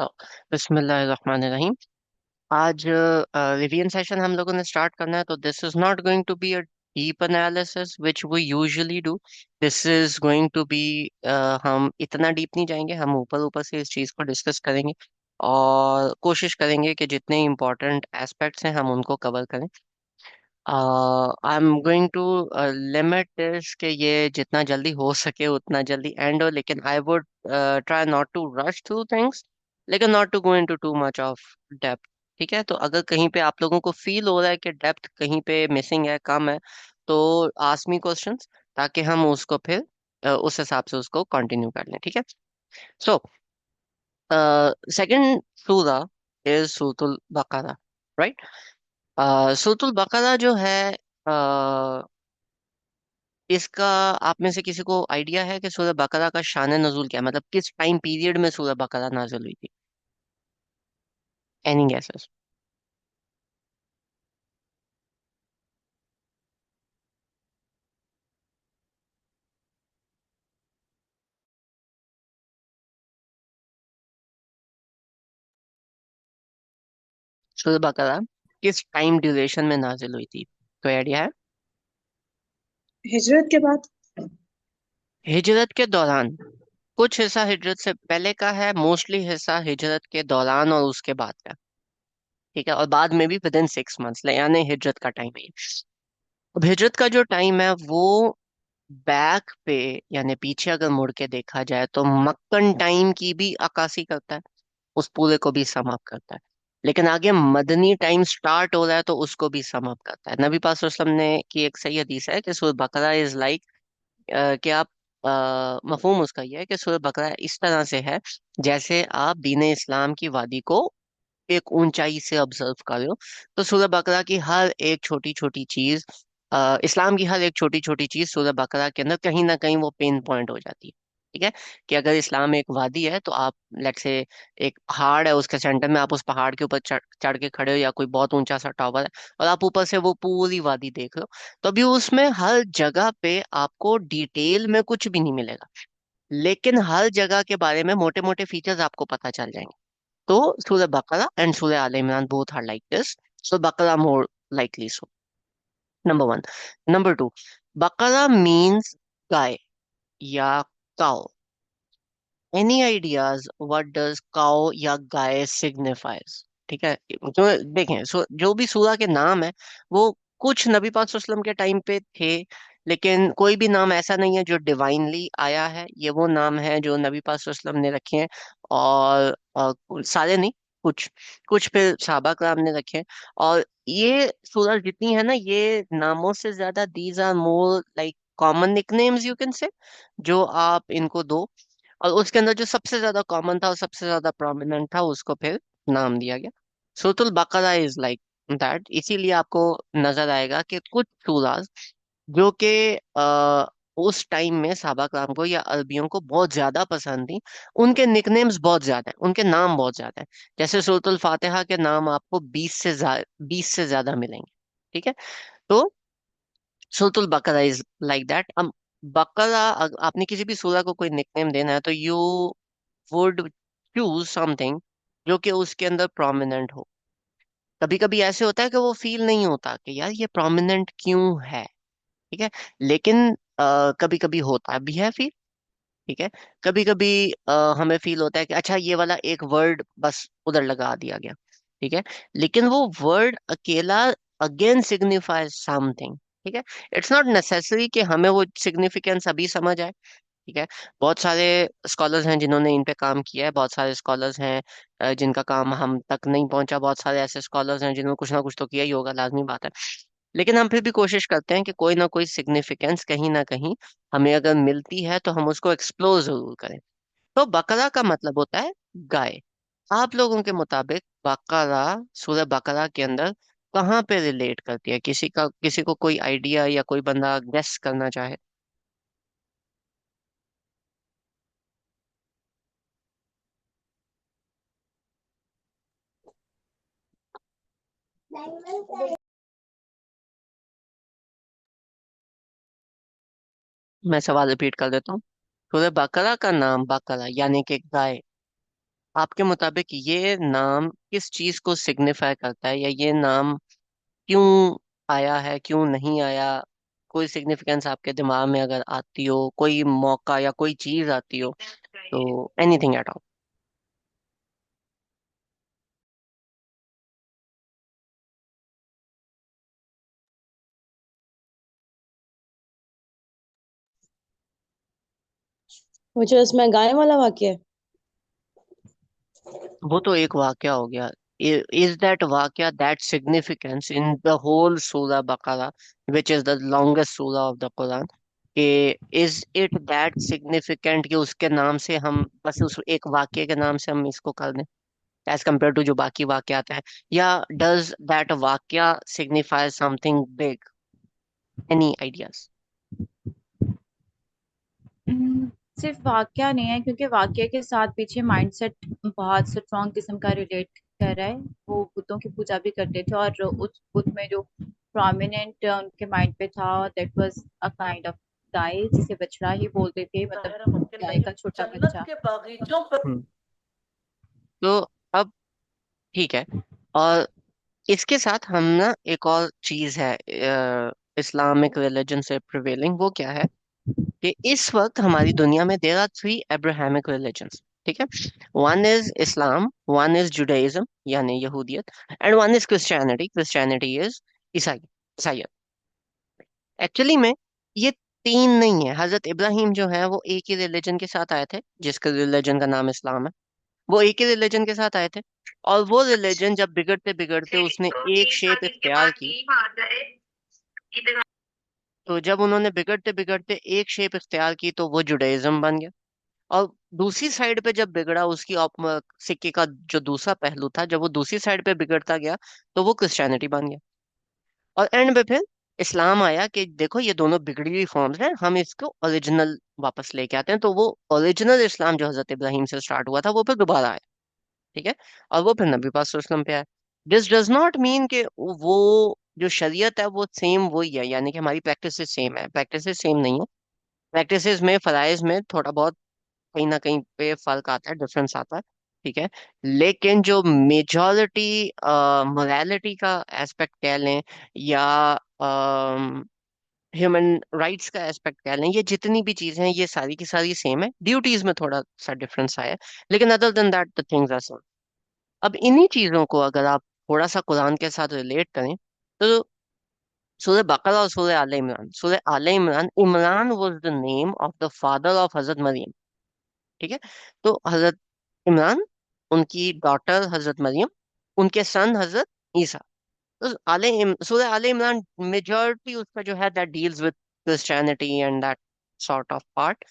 तो बिस्मिल्लाहिर्रहमानिर्रहीम। आज रिवीजन सेशन हम लोगों ने स्टार्ट करना है, तो this is not going to be a deep analysis which we usually do. This is going to be, हम इतना डीप नहीं जाएंगे, हम ऊपर ऊपर से इस चीज़ को डिस्कस करेंगे और कोशिश करेंगे कि जितने इम्पोर्टेंट एस्पेक्ट्स हैं हम उनको कवर करें। I am going to limit this कि ये जितना जल्दी हो सके उतना जल्दी एंड हो, लेकिन I would try not to rush through things, लेकिन not to go into too much of depth. ठीक है, तो अगर कहीं पे आप लोगों को फील हो रहा है कि डेप्थ कहीं पे मिसिंग है, कम है, तो आस्क मी क्वेश्चंस, ताकि हम उसको फिर उस हिसाब से उसको कंटिन्यू कर लें। ठीक है, सो सेकंड सूरा इज सूरतुल बकरा, राइट। सूरतुल बकरा जो है, इसका आप में से किसी को आइडिया है कि सूरह बकरा का शान नज़ूल क्या है? मतलब किस टाइम पीरियड में सूरह बकरा नाज़िल हुई थी? Any guesses? सूरह बकरा किस टाइम ड्यूरेशन में नाज़िल हुई थी? कोई आइडिया है? हिजरत के बाद। हिजरत के दौरान। कुछ हिस्सा हिजरत से पहले का है, मोस्टली हिस्सा हिजरत के दौरान और उसके बाद का। ठीक है, और बाद में भी विद इन 6 मंथ्स, यानी हिजरत का टाइम है ये। अब हिजरत का जो टाइम है वो बैक पे, यानी पीछे अगर मुड़ के देखा जाए तो मक्कन टाइम की भी अक्कासी करता है, उस पूरे को भी समाप्त करता है। लेकिन आगे मदनी टाइम स्टार्ट हो रहा है तो उसको भी समाप्त करता है। नबी पाक सल्लल्लाहु अलैहि वसल्लम ने की एक सही हदीस है कि सूरह बकरा इज लाइक, कि आप, मफहूम उसका यह है कि सूरह बकरा इस तरह से है जैसे आप दीन इस्लाम की वादी को एक ऊंचाई से ऑब्जर्व कर रहे हो। तो सूरह बकरा की हर एक छोटी छोटी चीज, इस्लाम की हर एक छोटी छोटी चीज सूरह बकरा के अंदर कहीं ना कहीं वो पेन पॉइंट हो जाती है। ठीक है, कि अगर इस्लाम एक वादी है तो आप, लेट से, एक पहाड़ है, उसके सेंटर में आप उस पहाड़ के ऊपर चढ़ चढ़ के खड़े हो, या कोई बहुत ऊंचा सा टावर है और आप ऊपर से वो पूरी वादी देख रहे हो, तो अभी उसमें हर जगह पे आपको डिटेल में कुछ भी नहीं मिलेगा, लेकिन हर जगह के बारे में मोटे मोटे फीचर्स आपको पता चल जाएंगे। तो Surah Baqarah and Surah Al Imran both are like this. So Baqarah more likely so. Number one. Number two. Baqarah means गाय या cow. Any ideas what does cow या गाय signifies? ठीक है, तो देखें, जो भी सूरा के नाम है वो कुछ नबी पाक सल्लल्लाहु अलैहि वसल्लम के टाइम पे थे, लेकिन कोई भी नाम ऐसा नहीं है जो डिवाइनली आया है। ये वो नाम है जो नबी पाक सल्लल्लाहु अलैहि वसल्लम ने रखे हैं, और सारे नहीं, कुछ कुछ फिर सहाबा कराम ने रखे हैं। और ये सूरह जितनी है ना, ये नामों से ज्यादा these are more like common nicknames you can say, जो आप इनको दो, और उसके अंदर जो सबसे ज्यादा कॉमन था और सबसे ज्यादा प्रोमिनेंट था उसको फिर नाम दिया गया। सूरतुल बकरा इज लाइक दैट। इसीलिए आपको नजर आएगा कि कुछ सूराज जो कि उस टाइम में सहाबा कराम को या अरबियों को बहुत ज्यादा पसंद थी, उनके निकनेम्स बहुत ज्यादा है, उनके नाम बहुत ज्यादा है। जैसे सूरतुल फातिहा के नाम आपको 20 से ज्यादा मिलेंगे। ठीक है, तो सूरतुल बकरा इज लाइक दैट। अब बकरा, आपने किसी भी सूरा को कोई निकनेम देना है तो यू वुड चूज समथिंग जो कि उसके अंदर प्रोमिनेंट हो। कभी कभी ऐसे होता है कि वो फील नहीं होता कि यार ये प्रोमिनेंट क्यों है। ठीक है, लेकिन कभी कभी होता भी है फील। ठीक है, कभी कभी हमें फील होता है कि अच्छा ये वाला एक वर्ड बस उधर लगा दिया गया। ठीक है, लेकिन वो वर्ड अकेला अगेन सिग्निफाइज समथिंग। ठीक है, इट्स नॉट नेसेसरी कि हमें वो सिग्निफिकेंस अभी समझ आए। ठीक है, बहुत सारे स्कॉलर्स हैं जिन्होंने इन पे काम किया है, बहुत सारे स्कॉलर्स हैं जिनका काम हम तक नहीं पहुंचा, बहुत सारे ऐसे स्कॉलर्स हैं जिन्होंने कुछ ना कुछ तो किया ही होगा, लाजमी बात है। लेकिन हम फिर भी कोशिश करते हैं कि कोई ना कोई सिग्निफिकेंस कहीं ना कहीं हमें अगर मिलती है तो हम उसको एक्सप्लोर जरूर करें। तो बकरा का मतलब होता है गाय। आप लोगों के मुताबिक बकरा सूरह बकरा के अंदर कहाँ पे रिलेट करती है? किसी को कोई आइडिया या कोई बंदा गेस करना चाहे? मैं सवाल रिपीट कर देता हूँ। सूरह बकरा का नाम बकरा यानी कि गाय, आपके मुताबिक ये नाम किस चीज को सिग्निफाई करता है, या ये नाम क्यों आया है, क्यों नहीं आया? कोई सिग्निफिकेंस आपके दिमाग में अगर आती हो, कोई मौका या कोई चीज आती हो, तो एनीथिंग एट ऑल। वो जो इसमें गाय वाला वाक्य है। वो तो एक वाकया हो गया। इज दैट वाकया that significance in the whole Surah Baqarah, which is the longest surah of the Quran, कि इज इट दैट सिग्निफिकेंट कि उसके नाम से हम बस उस एक वाक्य के नाम से हम इसको कर दें, एज कम्पेयर टू जो बाकी वाक्यात हैं? या डज दैट वाक्या signify something big? Any ideas? Hmm, सिर्फ वाक्या नहीं है, क्योंकि वाक्य के साथ पीछे माइंडसेट बहुत स्ट्रॉन्ग किस्म का रिलेट कर रहा है। वो बुतों की पूजा भी करते थे, और उस बुत में जो प्रोमिनेंट उनके माइंड पे था, that was a kind of guy, जिसे बछड़ा ही बोलते थे, मतलब गाय का छोटा बच्चा। हम्म। तो अब ठीक है। और इसके साथ हम ना एक और चीज है इस्लामिक रिलीजन से प्रिवेलिंग, वो क्या है कि इस वक्त हमारी दुनिया में there are three Abrahamic religions. ठीक है। One is Islam, one is Judaism यानी यहूदियत, and one is Christianity, Christianity is ईसाई, ईसाइयत। एक्चुअली में ये तीन नहीं है। हजरत इब्राहिम जो है वो एक ही रिलीजन के साथ आए थे, जिसके रिलीजन का नाम इस्लाम है। वो एक ही रिलीजन के साथ आए थे, और वो रिलीजन जब बिगड़ते बिगड़ते उसने एक शेप इख्तियार की। तो जब उन्होंने बिगड़ते बिगड़ते एक शेप इख्तियार की तो वो जुडाइज्म बन गया। और दूसरी साइड पे जब बिगड़ा उसकी सिक्के का जो दूसरा पहलू था, जब वो दूसरी साइड पे बिगड़ता गया तो वो क्रिश्चियनिटी बन गया। और एंड पे फिर इस्लाम आया कि देखो ये दोनों बिगड़ी हुई फॉर्म्स हैं, हम इसको ओरिजिनल वापस लेके आते हैं। तो वो ओरिजिनल इस्लाम जो हजरत इब्राहिम से स्टार्ट हुआ था वो फिर दोबारा आया। ठीक है। और वो फिर नबी पाक सल्लल्लाहु अलैहि वसल्लम पे आया। दिस डज नॉट मीन कि वो जो शरीयत है वो सेम वही है, यानी कि हमारी प्रैक्टिस सेम है। प्रैक्टिस सेम नहीं है। प्रैक्टिसेस में, फराइज में थोड़ा बहुत कहीं ना कहीं पे फर्क आता है, डिफरेंस आता है। ठीक है। लेकिन जो मेजॉरिटी मोरालिटी का एस्पेक्ट कह लें, या ह्यूमन राइट्स का एस्पेक्ट कह लें, ये जितनी भी चीजें हैं ये सारी की सारी सेम है। ड्यूटीज में थोड़ा सा डिफरेंस आया है, लेकिन other than that the things are same. अब इन्हीं चीजों को अगर आप थोड़ा सा कुरान के साथ रिलेट करें, तो सूरह बकरा और सूरह आले इमरान, सूरह आले Imran, Imran was the name of the father of हजरत मरियम। ठीक है। तो हजरत इमरान, उनकी डॉटर हजरत मरियम, उनके सन हजरत ईसा। तो सूरह आले इमरान मेजॉरिटी उसका जो है that deals with Christianity and that sort of part.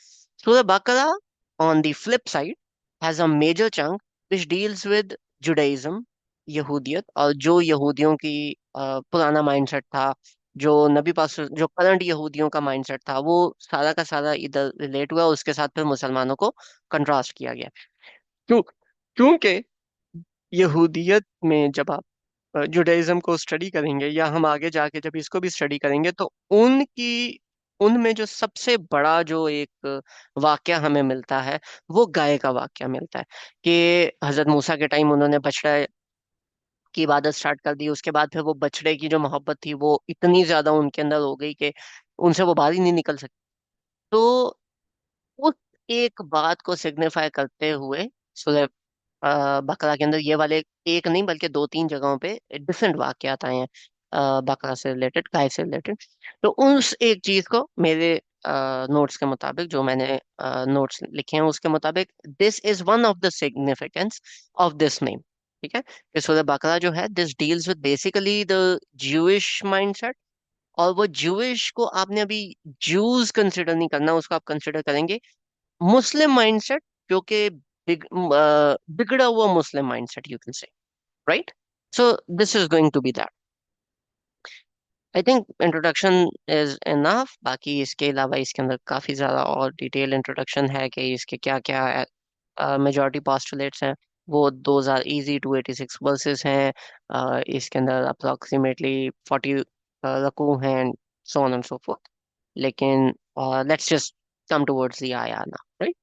सूरह बकरा on the flip side has a major chunk which deals with Judaism, यहूदियत, और जो यहूदियों की पुराना माइंडसेट था, जो नबी पास जो करंट यहूदियों का माइंडसेट था, वो सारा का सारा इधर रिलेट हुआ। उसके साथ फिर मुसलमानों को कंट्रास्ट किया गया। क्यों? क्योंकि यहूदियत में जब आप जुडाइज्म को स्टडी करेंगे, या हम आगे जाके जब इसको भी स्टडी करेंगे, तो उनकी उनमें जो सबसे बड़ा जो एक वाक्य हमें मिलता है, वो गाय का वाक्य मिलता है। कि हजरत मूसा के टाइम उन्होंने बछड़ा की इबादत स्टार्ट कर दी। उसके बाद फिर वो बछड़े की जो मोहब्बत थी वो इतनी ज्यादा उनके अंदर हो गई कि उनसे वो बाहर ही नहीं निकल सकती। तो उस एक बात को सिग्निफाई करते हुए सूरह बकरा के अंदर ये वाले एक नहीं बल्कि दो तीन जगहों पे डिफरेंट वाकयात आए हैं बकरा से रिलेटेड, गाय से रिलेटेड। तो उस एक चीज को मेरे नोट्स के मुताबिक, जो मैंने नोट्स लिखे हैं उसके मुताबिक, this is one of the significance of this name. ठीक है। कि सूरह बकरा जो है this deals with basically the Jewish mindset. और वो ज्यूइश को आपने अभी ज्यूज कंसिडर नहीं करना, उसको आप कंसिडर करेंगे मुस्लिम माइंडसेट, जो कि बिगड़ा हुआ Muslim mindset you can say, right? So this is going to be that. I think introduction is enough. बाकी इसके अलावा इसके अंदर काफी ज्यादा और डिटेल इंट्रोडक्शन है कि इसके क्या क्या मेजॉरिटी पोस्टुलेट्स हैं। वो 2000 इजी 286 वर्सेस हैं। इसके अंदर अप्रोक्सीमेटली 40 रकू हैं, so on and so forth. लेकिन let's just come towards the आया ना, राइट?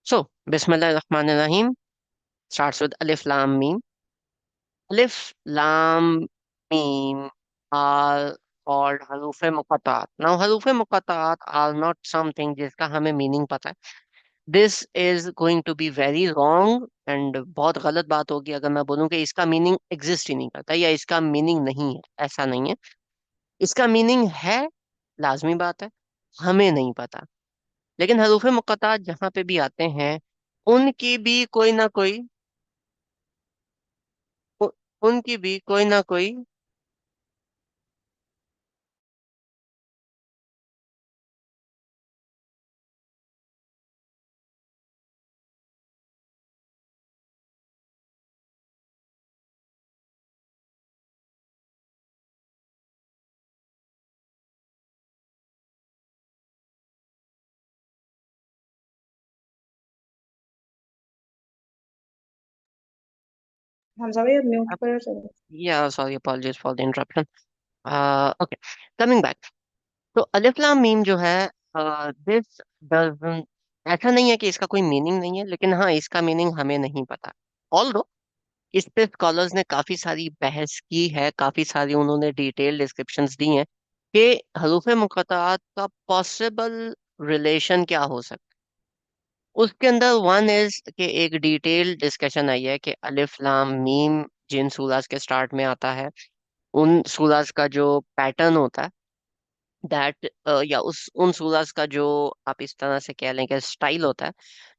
सो बिस्मिल्लाहिर्रहमानिर्रहीम। Starts with alif lam mim. Alif lam mim are called हरूफ मुकत्तात. Now हरूफ मुकत्तात are not something जिसका हमें मीनिंग पता है. This is going to be very wrong and बहुत गलत बात होगी अगर मैं बोलूं कि इसका मीनिंग एग्जिस्ट ही नहीं करता या इसका मीनिंग नहीं है. ऐसा नहीं है. इसका मीनिंग है, लाजमी बात है, हमें नहीं पता. लेकिन हरूफ मुकत्तात जहाँ पे भी आते हैं, उनकी भी कोई ना कोई उ- उनकी भी कोई ना कोई. हमजा भाई म्यूट पर चलो। या sorry, apologies for the interruption. Okay, coming back. तो अलिफ लाम मीम जो है, दिस डजंट, ऐसा नहीं है कि इसका कोई मीनिंग नहीं है, लेकिन हाँ, इसका मीनिंग हमें नहीं पता. ऑल्दो इस पे स्कॉलर्स ने काफी सारी बहस की है, काफी सारी उन्होंने डिटेल डिस्क्रिप्शंस दी हैं कि हरूफ मुकत्तात का पॉसिबल रिलेशन क्या हो सकता है. उसके अंदर वन इज कि एक डिटेल डिस्कशन आई है कि अलिफ लाम मीम जिन सूराज के स्टार्ट में आता है, उन सूराज का जो पैटर्न होता है, दैट या उस उन सूराज का जो, आप इस तरह से कह लें कि स्टाइल होता है,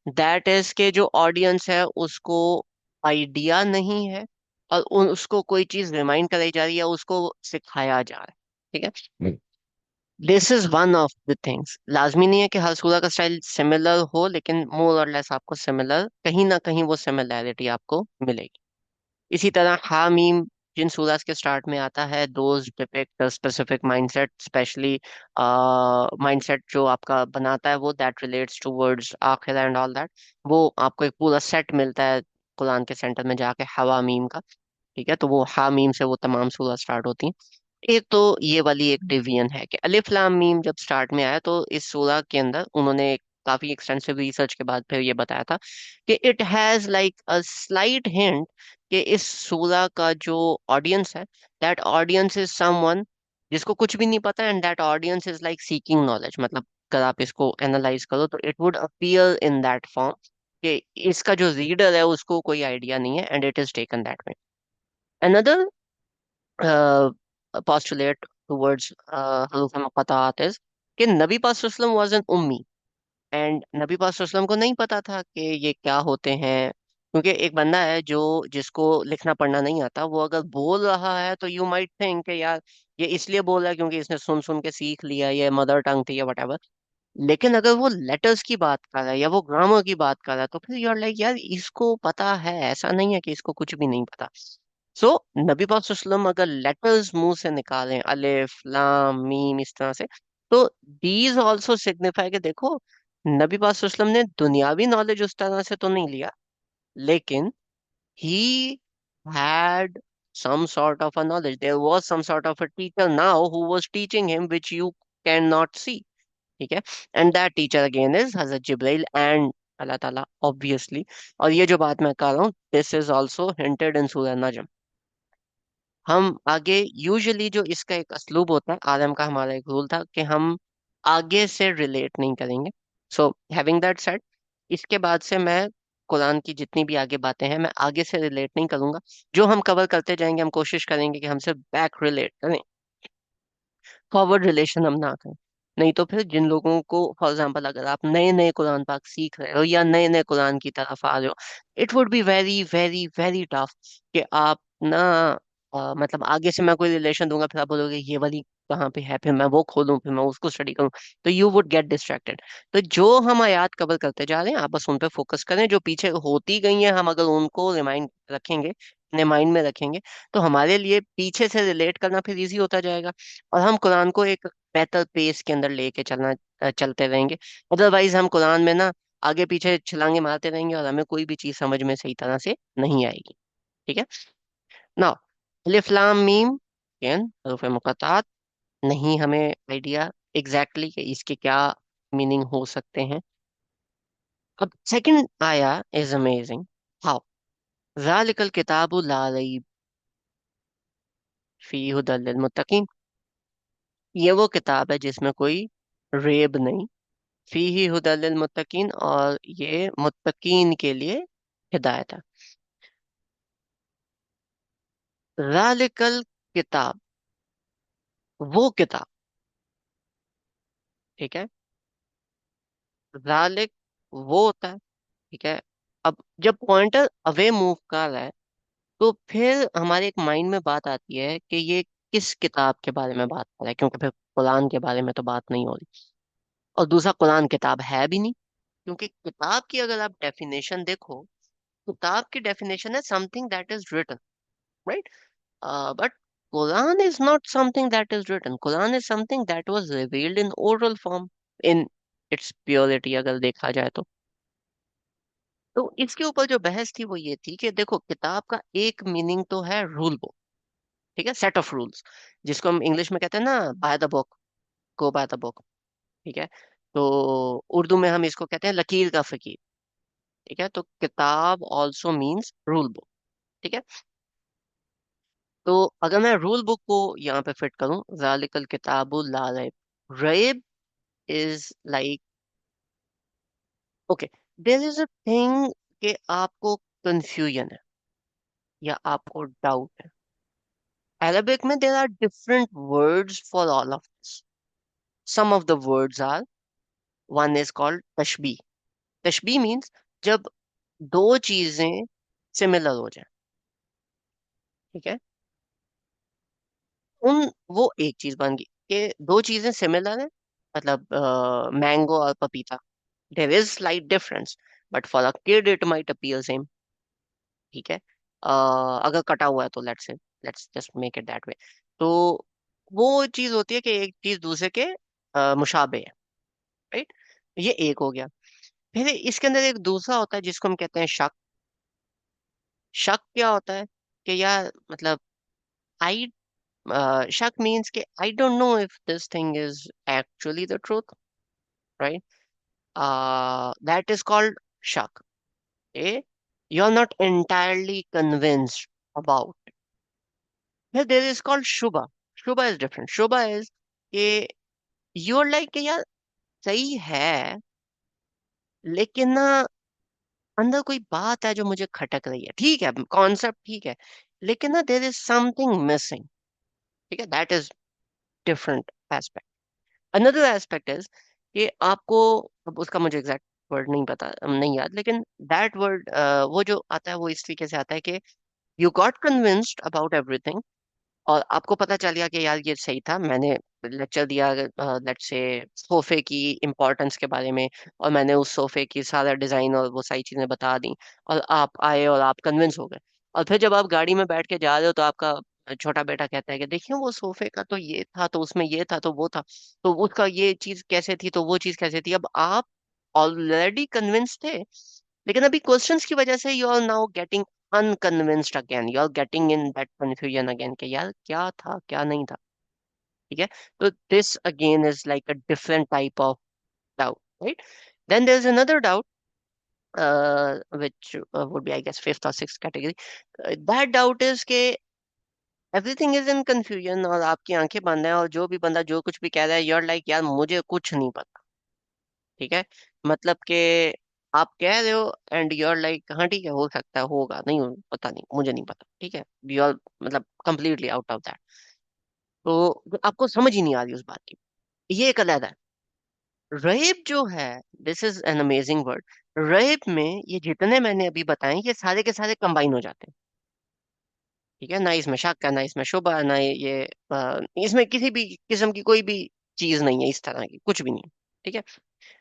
दैट इज के जो ऑडियंस है उसको आइडिया नहीं है, और उसको कोई चीज रिमाइंड कराई जा रही है, उसको सिखाया जा रहा है. ठीक है. This is one of the things. लाजमी नहीं है कि हर सूरा का स्टाइल सिमिलर हो, लेकिन मोर और लेस आपको सिमिलर, कहीं ना कहीं वो सिमिलैरिटी आपको मिलेगी. इसी तरह हामीम जिन सूरज के स्टार्ट में आता है, those depict specific mindset, specially mindset जो आपका बनाता है वो, दैट रिलेट्स टूवर्ड्स आखिर एंड ऑल दैट. वो आपको एक पूरा सेट मिलता है कुरान के सेंटर में जाके, हवा मीम का. ठीक है, तो वो हा मीम से वो तमाम सूरह स्टार्ट होती हैं. एक तो ये वाली एक डिवीजन है कि अलिफ लाम मीम जब स्टार्ट में आया तो इस सूरह के अंदर उन्होंने काफी एक्सटेंसिव रिसर्च के बाद फिर ये बताया था कि it has like a slight hint कि इस सूरह का जो ऑडियंस है, दैट ऑडियंस इज समवन जिसको कुछ भी नहीं पता, and that audience is like seeking knowledge. मतलब अगर आप इसको एनालाइज करो तो it would appear in that form कि इसका जो रीडर है उसको कोई आइडिया नहीं है, and it is taken that way. Another postulate towards Huruf al-Muqatta'at is कि नबी पाक सल्लल्लाहु अलैहि वसल्लम वाज एन उम्मी, एंड नबी पाक सल्लल्लाहु अलैहि वसल्लम को नहीं पता था कि ये क्या होते हैं. क्योंकि एक बंदा है जो, जिसको लिखना पढ़ना नहीं आता, वो अगर बोल रहा है तो यू माइट थिंक कि यार ये इसलिए बोल रहा है क्योंकि इसने सुन सुन के सीख लिया, ये मदर टंग थी या वट. लेकिन अगर वो लेटर्स की बात कर रहा है या वो ग्रामर की बात कर रहा है तो फिर यू आर लाइक, यार इसको पता है, ऐसा नहीं है कि इसको कुछ भी नहीं पता. सो नबी पाक सल्लल्लाहु अलैहि वसल्लम अगर लेटर्स मुंह से निकालें, अलिफ लाम मीम इस तरह से, तो दीज ऑल्सो सिग्निफाई कि देखो, नबी पाक सल्लल्लाहु अलैहि वसल्लम ने दुनियावी नॉलेज उस तरह से तो नहीं लिया, लेकिन he had some sort of a knowledge. There was some sort of a teacher now who was teaching him, which you cannot see. ठीक है. And that teacher again is Hazrat Jibrail and अल्लाह ताला, obviously. और ये जो बात मैं कर रहा हूँ, दिस इज ऑल्सो हिंटेड इन सूरह नजम. हम आगे यूजुअली जो इसका एक असलूब होता है, आदम का हमारा एक रूल था कि हम आगे से रिलेट नहीं करेंगे. सो हैविंग दैट सेड, इसके बाद से मैं कुरान की जितनी भी आगे बातें हैं मैं आगे से रिलेट नहीं करूंगा. जो हम कवर करते जाएंगे हम कोशिश करेंगे कि हमसे बैक रिलेट करें, फॉरवर्ड रिलेशन हम ना करें. नहीं तो फिर जिन लोगों को, फॉर एग्जाम्पल अगर आप नए नए कुरान पाक सीख रहे हो या नए नए कुरान की तरफ आ रहे हो, it would be very very very tough कि आप ना, मतलब आगे से मैं कोई रिलेशन दूंगा फिर आप बोलोगे ये वाली कहाँ पे है, फिर मैं वो खोलूं, फिर मैं उसको स्टडी करूं, तो यू वुड गेट डिस्ट्रैक्टेड. तो जो हम आयात कवर करते जा रहे हैं, आप बस उन पे फोकस करें. जो पीछे होती गई हैं, हम अगर उनको रिमाइंड रखेंगे, अपने माइंड में रखेंगे, तो हमारे लिए पीछे से रिलेट करना फिर इजी होता जाएगा, और हम कुरान को एक बेहतर पेस के अंदर लेके चलते रहेंगे. अदरवाइज हम कुरान में ना आगे पीछे छलांगे मारते रहेंगे और हमें कोई भी चीज समझ में सही तरह से नहीं आएगी. ठीक है. नाउ अलिफ लाम मीम, अगेन हरूफ मुकत्तात, नहीं हमें आइडिया एग्जैक्टली कि इसके क्या मीनिंग हो सकते हैं. अब सेकंड आया इज अमेजिंग. हाउ? ज़ालिकल किताबु ला रैब फी हुदल लिल मुत्तकीन। ये वो किताब है जिसमें कोई रेब नहीं। फी ही हुदल लिल मुत्तकीन, और ये मुत्तकीन के लिए हिदायत है। ज़ालिकल किताब, वो किताब, ठीक है। ज़ालिक वो होता है, ठीक है। अब जब पॉइंटर अवे मूव कर रहा है तो फिर हमारे एक माइंड में बात आती है कि ये किस किताब के बारे में बात कर रहा है, क्योंकि फिर कुरान के बारे में तो बात नहीं हो रही। और दूसरा, कुरान किताब है भी नहीं, क्योंकि किताब की अगर आप डेफिनेशन देखो, किताब की डेफिनेशन है something that is written, right. But Quran is not something that is written. Quran is something that was revealed in oral form, in its purity अगर देखा जाए तो इसके ऊपर जो बहस थी वो ये थी कि देखो, किताब का एक मीनिंग तो है रूल बुक, ठीक है, सेट ऑफ रूल्स, जिसको हम इंग्लिश में कहते हैं ना, by the book, go by the book, ठीक है। तो उर्दू में हम इसको कहते हैं लकीर का फकीर, ठीक है। तो किताब ऑल्सो मीन्स रूल बुक, ठीक है। तो अगर मैं रूल बुक को यहाँ पे फिट करूँ, जालिकल किताबु ला रैब, रैब is like, okay, there is a thing कि आपको कंफ्यूजन है या आपको डाउट है। Arabic में there are different words for all of this. Some of the words are, one is called tashbih. Tashbih means जब दो चीजें सिमिलर हो जाए, ठीक है। उन वो एक चीज बन गई कि दो चीजें सिमिलर हैं, मतलब मैंगो और पपीता, there is slight difference, but for a kid it might appear same, ठीक है। अगर कटा हुआ है तो let's just make it that way. तो वो चीज होती है कि एक चीज दूसरे के मुशाबे है, राइट। ये एक हो गया। फिर इसके अंदर एक दूसरा होता है जिसको हम कहते हैं शक। शक क्या होता है कि यार मतलब आई, शक मीन्स कि I don't know if this thing is actually the truth, right. That is called शक। Uh, you are not entirely convinced about. फिर देयर इज कॉल्ड शुबा। शुबा इज डिफरेंट। शुबा इज कि यू आर लाइक कि यार सही है, लेकिन ना अंदर कोई बात है जो मुझे खटक रही है, ठीक है, कॉन्सेप्ट ठीक है, लेकिन ना देयर इज समथिंग मिसिंग, ठीक है। That is different aspect. Another aspect is कि आपको, अब उसका मुझे एग्जैक्ट वर्ड नहीं पता, नहीं याद, लेकिन दैट वर्ड, वो जो आता है वो इस तरीके से आता है कि you got convinced about everything, और आपको पता चल गया कि यार ये सही था, मैंने लेक्चर दिया लेट्स से सोफे की इम्पोर्टेंस के बारे में, और मैंने उस सोफे की सारा डिजाइन और वो सारी चीजें बता दी, और आप आए और आप कन्विंस हो गए। और फिर जब आप गाड़ी में बैठ के जा रहे हो तो आपका छोटा बेटा कहता है कि देखिए वो सोफे का तो ये था, तो उसमें ये था, तो वो था, तो उसका ये चीज कैसे थी, तो वो चीज कैसे थी। अब आप ऑलरेडी कन्विंस थे, लेकिन अभी क्वेश्चंस की वजह से you are now getting unconvinced again, you are getting in that confusion again कि यार क्या था क्या नहीं था, ठीक है। तो this again is like a different type of doubt, right. Then there is another doubt, which would be I guess fifth or sixth category. That doubt is कि एवरीथिंग इज इन कंफ्यूजन, और आपकी आंखें बंद है, और जो भी बंदा जो कुछ भी कह रहा है यूर लाइक यार मुझे कुछ नहीं पता, ठीक है। मतलब कि आप कह रहे हो एंड यूर लाइक हाँ ठीक है, हो सकता है, होगा, नहीं पता नहीं, मुझे नहीं पता, ठीक है। यू आर मतलब कंप्लीटली आउट ऑफ दैट। तो आपको समझ ही नहीं आ रही उस बात की। ये एक अलग है। रैब जो है, this is an amazing word. रैब में ये जितने मैंने अभी बताए ये सारे के सारे कंबाइन हो जाते हैं, ठीक है। ना इसमें शक है, ना इसमें शुबा है, ना ये इसमें किसी भी किस्म की कोई भी चीज नहीं है, इस तरह की कुछ भी नहीं है, ठीक है।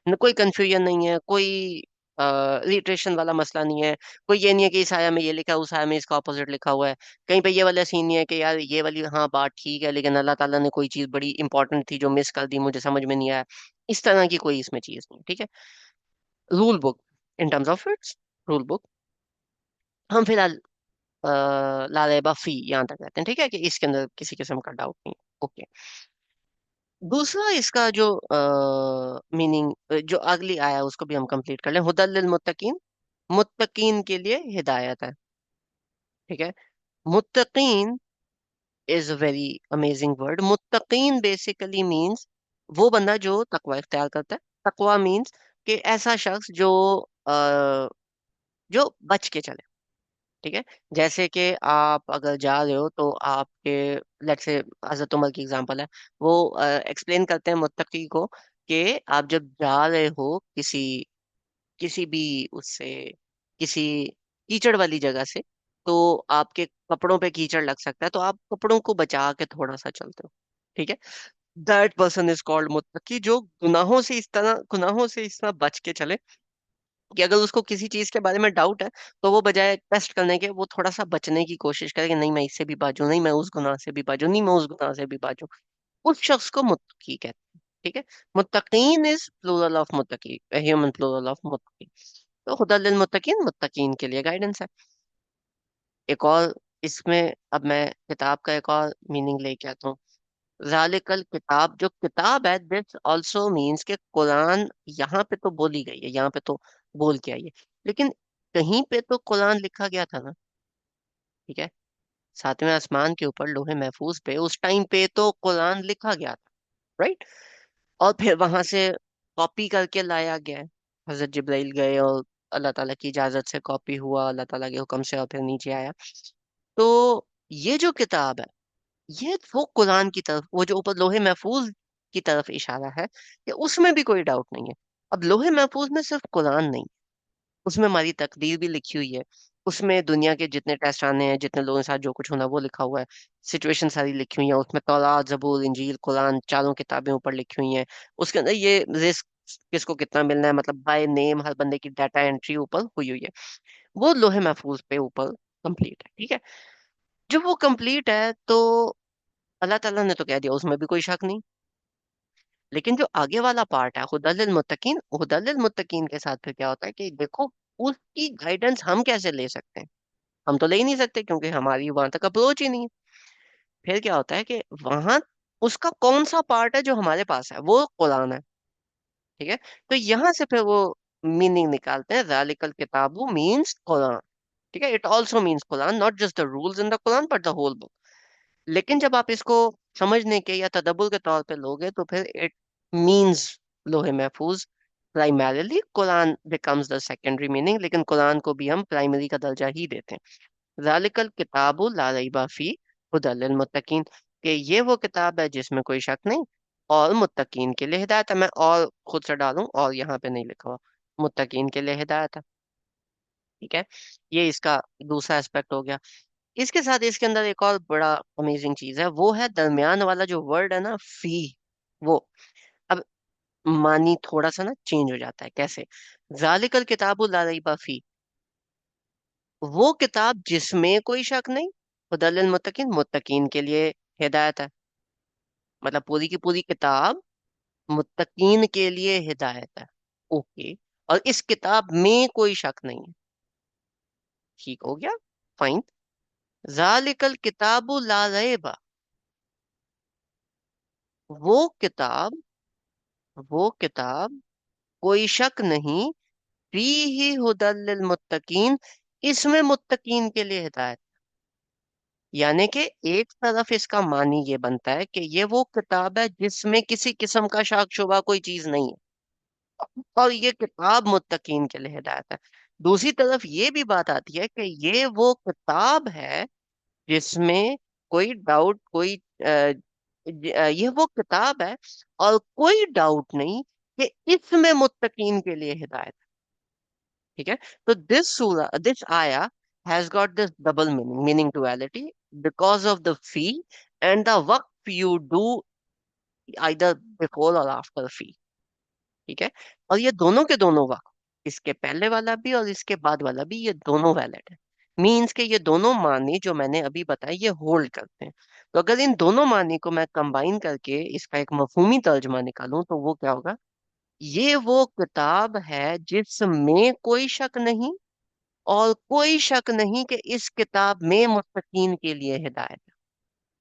न कोई कंफ्यूजन नहीं है, कोई रिट्रेशन वाला मसला नहीं है, कोई ये नहीं है कि इस आया में ये लिखा है उस आया में इसका ऑपोजिट लिखा हुआ है, कहीं पे ये वाला सीन नहीं है कि यार ये वाली हाँ बात ठीक है लेकिन अल्लाह ताला ने कोई चीज बड़ी इंपॉर्टेंट थी जो मिस कर दी, मुझे समझ में नहीं आया। इस तरह की कोई इसमें चीज नहीं, ठीक है। Rule book, in terms of its rule book, हम फिलहाल ला रैबा फी यहाँ तक रहते हैं, ठीक है, कि इसके अंदर किसी किस्म का डाउट नहीं। ओके। दूसरा इसका जो मीनिंग जो अगली आया उसको भी हम कंप्लीट कर लें, हुदल लिल मुत्तकीन, मुत्तकीन के लिए हिदायत है। ठीक है। मुत्तकीन is a very amazing word. मुत्तकीन बेसिकली मीन्स वो बंदा जो तकवा इख्तियार करता है। तकवा मीन्स कि ऐसा शख्स जो जो बच के चले। ठीक है। जैसे कि आप अगर जा रहे हो तो आपके, लेट्स से हजरत उमर की एग्जांपल है, वो एक्सप्लेन करते हैं मुत्तकी को कि आप जब जा रहे हो किसी किसी भी उससे, किसी कीचड़ वाली जगह से, तो आपके कपड़ों पे कीचड़ लग सकता है, तो आप कपड़ों को बचा के थोड़ा सा चलते हो। ठीक है। That person is called Muttaqi, जो गुनाहों से इस तरह बच के चले कि अगर उसको किसी चीज के बारे में डाउट है, तो वो बजाय टेस्ट करने के वो थोड़ा सा बचने की कोशिश करे कि नहीं मैं इससे भी बाजू, नहीं मैं उस गुनाह से भी बाजू, नहीं मैं उस गुनाह से भी बाजू। उस शख्स को मुत्तकी कहते हैं। ठीक है। मुत्तकीन इज प्लूरल ऑफ मुत्तकी, ह्यूमन प्लूरल ऑफ मुत्तकी। तो हुदल लिल मुत्तकीन, मुत्तकीन के लिए गाइडेंस है। एक और इसमें अब मैं किताब का एक और मीनिंग लेके आता हूँ। जालिकल किताब, जो किताब है, दिस ऑल्सो मीन्स के कुरान यहाँ पे तो बोली गई है, यहाँ पे तो बोल के आई है, लेकिन कहीं पे तो कुरान लिखा गया था ना। ठीक है। सातवें आसमान के ऊपर लोहे महफूज पे उस टाइम पे तो कुरान लिखा गया था, राइट। और फिर वहां से कॉपी करके लाया गया है। हजरत जिब्राइल गए और अल्लाह ताला की इजाजत से कॉपी हुआ, अल्लाह ताला के हुक्म से, और फिर नीचे आया। तो ये जो किताब है, ये वो कुरान की तरफ, वो जो ऊपर लोहे महफूज की तरफ इशारा है, ये उसमें भी कोई डाउट नहीं है। अब लोहे महफूज में सिर्फ कुरान नहीं, उसमें हमारी तकदीर भी लिखी हुई है। उसमें दुनिया के जितने टेस्ट आने हैं, जितने लोगों के साथ जो कुछ होना, वो लिखा हुआ है। सिचुएशन सारी लिखी हुई है उसमें। तौरात, जबूर, इंजील, कुरान, चारों किताबें ऊपर लिखी हुई हैं। उसके अंदर ये रिस्क किसको कितना मिलना है, मतलब बाय नेम हर बंदे की डाटा एंट्री ऊपर हुई हुई है। वो लोहे महफूज पे ऊपर कंप्लीट है। ठीक है। जब वो कंप्लीट है तो अल्लाह ताला ने तो कह दिया, उसमें भी कोई शक नहीं। लेकिन जो आगे वाला पार्ट है, हुदल मुत्तकीन, हुदल मुत्तकीन के साथ फिर क्या होता है कि देखो, उसकी गाइडेंस हम कैसे ले सकते हैं? हम तो ले ही नहीं सकते, क्योंकि हमारी वहां तक अप्रोच ही नहीं है। फिर क्या होता है कि वहां उसका कौन सा पार्ट है जो हमारे पास है, वो कुरान है। ठीक है। तो यहाँ से फिर वो मीनिंग निकालते हैं, जालिकल किताबु मीन्स कुरान। ठीक है। It also means Quran, not just the rules in the Quran but the whole book. लेकिन जब आप इसको समझने के या तदब्बुर के तौर पे लोगे, तो फिर इट मीन्स लोहे महफूज। Primarily Quran becomes the secondary meaning, लेकिन कुरान को भी हम प्राइमरी का दर्जा ही देते हैं। जालिकल किताबु ला रैबा फी हुदल लिल मुत्तकीन, कि ये वो किताब है जिसमें कोई शक नहीं, और मुत्तकीन के लिए हिदायत है। मैं और खुद से डालूं, और यहाँ पे नहीं लिखा हुआ, मुत्तकीन के लिए हिदायत है। ठीक है। ये इसका दूसरा एस्पेक्ट हो गया। इसके साथ इसके अंदर एक और बड़ा अमेजिंग चीज है, वो है दरमियान वाला जो वर्ड है ना, फी। वो अब मानी थोड़ा सा ना चेंज हो जाता है। कैसे? जालिकल किताबु ला रैबा फी, वो किताब जिसमें कोई शक नहीं, हुदल लिल मुत्तकीन, मुत्तकीन के लिए हिदायत है। मतलब पूरी की पूरी किताब मुत्तकीन के लिए हिदायत है। ओके। और इस किताब में कोई शक नहीं है। ठीक हो गया। फाइन। जालिकल किताबु ला रैबा, वो किताब, वो किताब कोई शक नहीं, फीही हुदल लिल मुत्तकीन, इसमें मुत्तकीन के लिए हिदायत। यानी कि एक तरफ इसका मानी ये बनता है कि ये वो किताब है जिसमें किसी किस्म का शाक शुबा कोई चीज नहीं है, और ये किताब मुत्तकीन के लिए हिदायत है। दूसरी तरफ ये भी बात आती है कि ये वो किताब है जिसमें कोई डाउट, कोई ये वो किताब है और कोई डाउट नहीं कि इसमें मुत्तकीन के लिए हिदायत है। ठीक है। तो दिस आया has got this double meaning duality, because of the fee and the वक्त यू डू आइदर बिफोर और आफ्टर फी। ठीक है। और ये दोनों के दोनों वक्त, इसके पहले वाला भी और इसके बाद वाला भी, ये दोनों वैलिड है। मीन्स के ये दोनों मानी जो मैंने अभी बताए ये होल्ड करते हैं। तो अगर इन दोनों मानी को मैं कंबाइन करके इसका एक मफहूमी तर्जमा निकालूं, तो वो क्या होगा? ये वो किताब है जिसमें कोई शक नहीं, और कोई शक नहीं कि इस किताब में मुत्तकीन के लिए हिदायत है।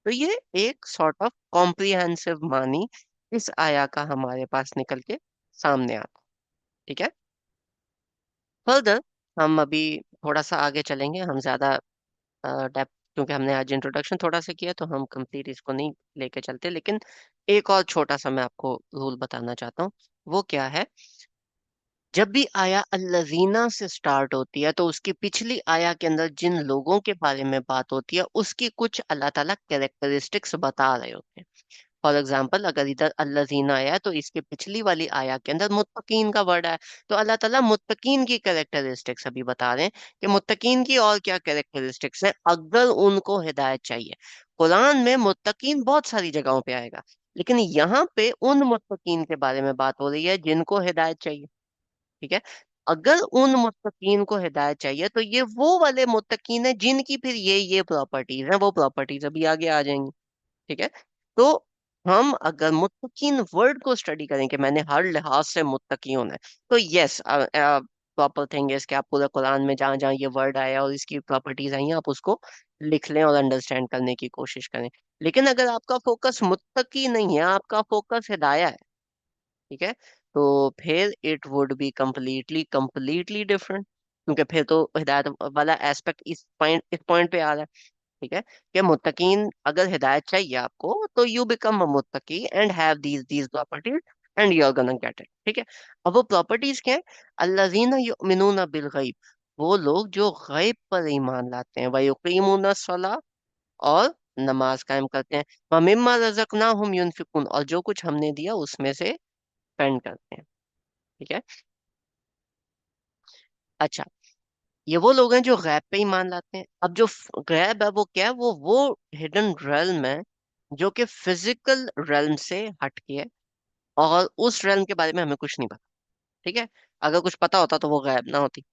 तो ये एक सॉर्ट ऑफ कॉम्प्रिहेंसिव मानी इस आया का हमारे पास निकल के सामने आता। ठीक है। फर्दर हम अभी थोड़ा सा आगे चलेंगे, हम ज्यादा डेप्थ, क्योंकि हमने आज इंट्रोडक्शन थोड़ा सा किया तो हम कंप्लीट इसको नहीं लेके चलते, लेकिन एक और छोटा सा मैं आपको रूल बताना चाहता हूँ। वो क्या है, जब भी आया अल्लजीना से स्टार्ट होती है तो उसकी पिछली आया के अंदर जिन लोगों के बारे में बात होती है उसकी कुछ अल्लाह ताला कैरेक्टरिस्टिक्स बता रहे होते हैं। फॉर एग्जाम्पल, अगर इधर अल्लजीना आया है तो इसके पिछली वाली आया के अंदर मुत्तकीन का वर्ड है, तो अल्लाह ताला मुत्तकीन की कैरेक्टरिस्टिक्स अभी बता रहे हैं कि मुत्तकीन की और क्या कैरेक्टरिस्टिक्स हैं अगर उनको हिदायत चाहिए। कुरान में मुत्तकीन बहुत सारी जगहों पे आएगा, लेकिन यहाँ पे उन मुत्तकीन के बारे में बात हो रही है जिनको हिदायत चाहिए। ठीक है, अगर उन मुत्तकीन को हिदायत चाहिए तो ये वो वाले मुत्तकीन है जिनकी फिर ये प्रॉपर्टीज हैं, वो प्रॉपर्टीज अभी आगे आ जाएंगी। ठीक है, तो हम अगर मुत्तकीन वर्ड को स्टडी करें कि मैंने हर लिहाज से मुत्तकी होना है, तो यस, प्रॉपर थिंग इज कि आप पूरा कुरान में जहां जहां ये वर्ड आया और इसकी प्रॉपर्टीज आई हैं आप उसको लिख लें और अंडरस्टैंड करने की कोशिश करें। लेकिन अगर आपका फोकस मुत्तकी नहीं है, आपका फोकस हिदाया है, ठीक है, तो फिर it would be completely completely different, क्योंकि फिर तो हिदायत वाला एस्पेक्ट इस पॉइंट पे आ रहा है। ठीक है, कि मुत्तकीन अगर हिदायत चाहिए आपको तो यू बिकम अ मुत्तकी and have these properties and you are gonna get it. ठीक है, अब वो प्रॉपर्टीज क्या है, अल्लज़ीना युमिनूना बिल गैब, वो लोग जो गैब पर ईमान लाते हैं, व युकीमूना सला, और नमाज कायम करते हैं, व मिम्मा रज़क़नाहुम युनफिकून, और जो कुछ हमने दिया उसमें से स्पेंड करते हैं। ठीक है, अच्छा, ये वो लोग हैं जो गैब पे ईमान लाते हैं। अब जो गैब है वो क्या है, वो हिडन रेल्म है जो कि फिजिकल रेल्म से हटके है, और उस रेल्म के बारे में हमें कुछ नहीं पता। ठीक है, अगर कुछ पता होता तो वो गैब ना होती।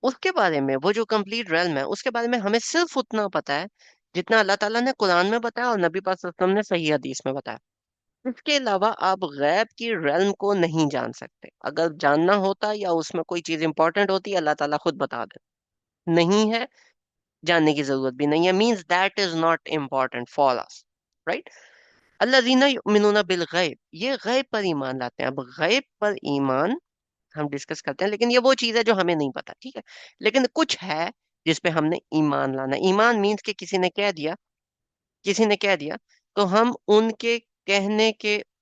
उसके बारे में, वो जो कंप्लीट रेल्म है उसके बारे में हमें सिर्फ उतना पता है जितना अल्लाह ताला ने कुरान में बताया और नबी पाक सल्लल्लाहु अलैहि वसल्लम ने सही हदीस में बताया। इसके अलावा आप गैब की रेल्म को नहीं जान सकते। अगर जानना होता या उसमें कोई चीज इंपॉर्टेंट होती अल्लाह ताला खुद बता दे, नहीं है, जानने की जरूरत भी नहीं है, means that is not important for us, right. अल्लज़ीना युमिनूना बिल गैब, ये गैब पर ईमान लाते हैं। अब गैब पर ईमान हम डिस्कस करते हैं, लेकिन ये वो चीज है जो हमें नहीं पता। ठीक है, लेकिन कुछ है जिस पे हमने ईमान लाना है। ईमान मीन्स कि किसी ने कह दिया तो हम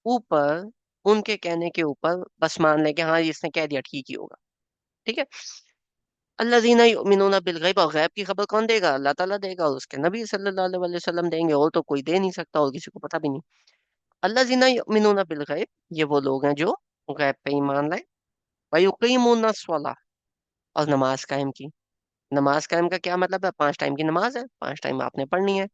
ऊपर उनके कहने के ऊपर बस मान लें कि हाँ इसने कह दिया ठीक ही होगा। ठीक है, अल्लज़ीना युमिनूना बिल गैब, और गैब की खबर कौन देगा, अल्लाह ताला देगा और उसके नबी सल्लल्लाहु अलैहि वसल्लम देंगे, और तो कोई दे नहीं सकता और किसी को पता भी नहीं। अल्लज़ीना युमिनूना बिल गैब, ये वो लोग हैं जो गैब पे ईमान लाए, व युकीमूना स्वलाह, और नमाज कायम की। नमाज कायम का क्या मतलब है, 5 टाइम की नमाज है, 5 टाइम आपने पढ़नी है,